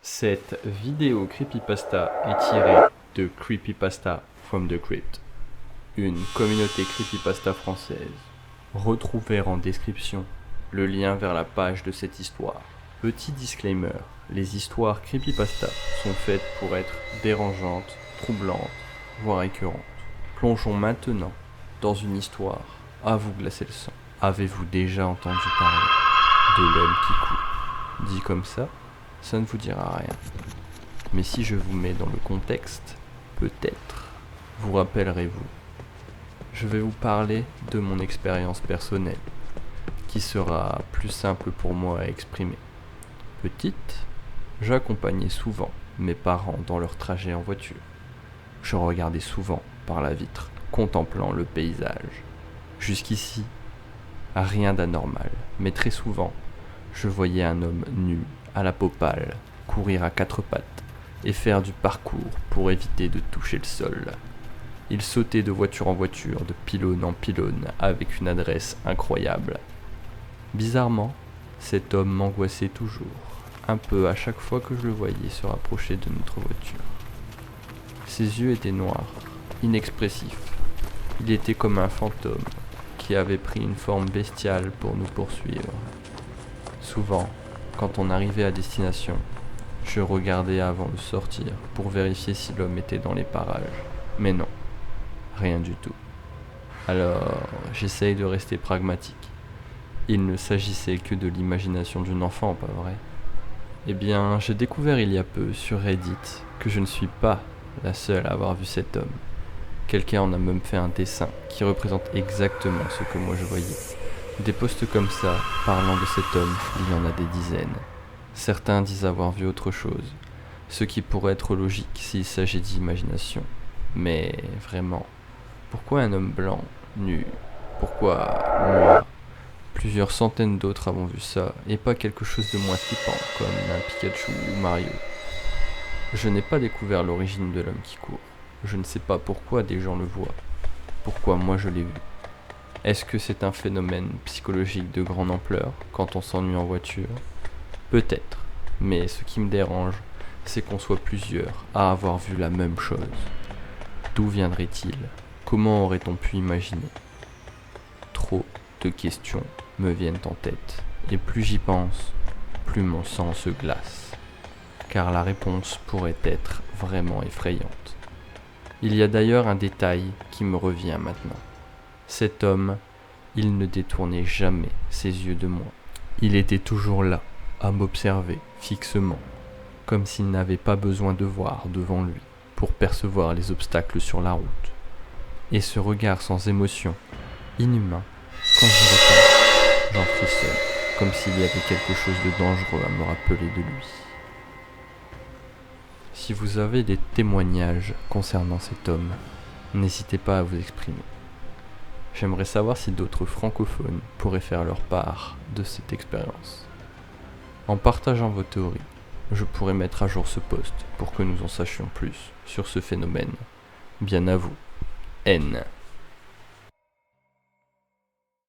Cette vidéo creepypasta est tirée de Creepypasta from the Crypt, une communauté creepypasta française. Retrouvez en description le lien vers la page de cette histoire. Petit disclaimer, les histoires creepypasta sont faites pour être dérangeantes, troublantes, voire écœurantes. Plongeons maintenant dans une histoire à vous glacer le sang. Avez-vous déjà entendu parler de l'homme qui court? Dit comme ça ne vous dira rien. Mais si je vous mets dans le contexte, peut-être vous rappellerez-vous. Je vais vous parler de mon expérience personnelle, qui sera plus simple pour moi à exprimer. Petite, j'accompagnais souvent mes parents dans leur trajet en voiture. Je regardais souvent par la vitre, contemplant le paysage. Jusqu'ici, rien d'anormal, mais très souvent, je voyais un homme nu, à la peau pâle, courir à quatre pattes et faire du parcours pour éviter de toucher le sol. Il sautait de voiture en voiture, de pylône en pylône, avec une adresse incroyable. Bizarrement, cet homme m'angoissait toujours, un peu à chaque fois que je le voyais se rapprocher de notre voiture. Ses yeux étaient noirs, inexpressifs. Il était comme un fantôme qui avait pris une forme bestiale pour nous poursuivre. Souvent, quand on arrivait à destination, je regardais avant de sortir pour vérifier si l'homme était dans les parages. Mais non, rien du tout. Alors, j'essaye de rester pragmatique. Il ne s'agissait que de l'imagination d'une enfant, pas vrai? Eh bien, j'ai découvert il y a peu sur Reddit que je ne suis pas la seule à avoir vu cet homme. Quelqu'un en a même fait un dessin qui représente exactement ce que moi je voyais. Des posts comme ça, parlant de cet homme, il y en a des dizaines. Certains disent avoir vu autre chose, ce qui pourrait être logique s'il s'agit d'imagination. Mais vraiment, pourquoi un homme blanc, nu? Pourquoi moi? Plusieurs centaines d'autres avons vu ça, et pas quelque chose de moins flippant, comme un Pikachu ou Mario. Je n'ai pas découvert l'origine de l'homme qui court. Je ne sais pas pourquoi des gens le voient. Pourquoi moi je l'ai vu. Est-ce que c'est un phénomène psychologique de grande ampleur quand on s'ennuie en voiture? Peut-être, mais ce qui me dérange, c'est qu'on soit plusieurs à avoir vu la même chose. D'où viendrait-il? Comment aurait-on pu imaginer? Trop de questions me viennent en tête, et plus j'y pense, plus mon sang se glace. Car la réponse pourrait être vraiment effrayante. Il y a d'ailleurs un détail qui me revient maintenant. Cet homme, il ne détournait jamais ses yeux de moi. Il était toujours là, à m'observer fixement, comme s'il n'avait pas besoin de voir devant lui pour percevoir les obstacles sur la route. Et ce regard sans émotion, inhumain, quand j'y repense, j'en frissonne, comme s'il y avait quelque chose de dangereux à me rappeler de lui. Si vous avez des témoignages concernant cet homme, n'hésitez pas à vous exprimer. J'aimerais savoir si d'autres francophones pourraient faire leur part de cette expérience. En partageant vos théories, je pourrais mettre à jour ce post pour que nous en sachions plus sur ce phénomène. Bien à vous. N.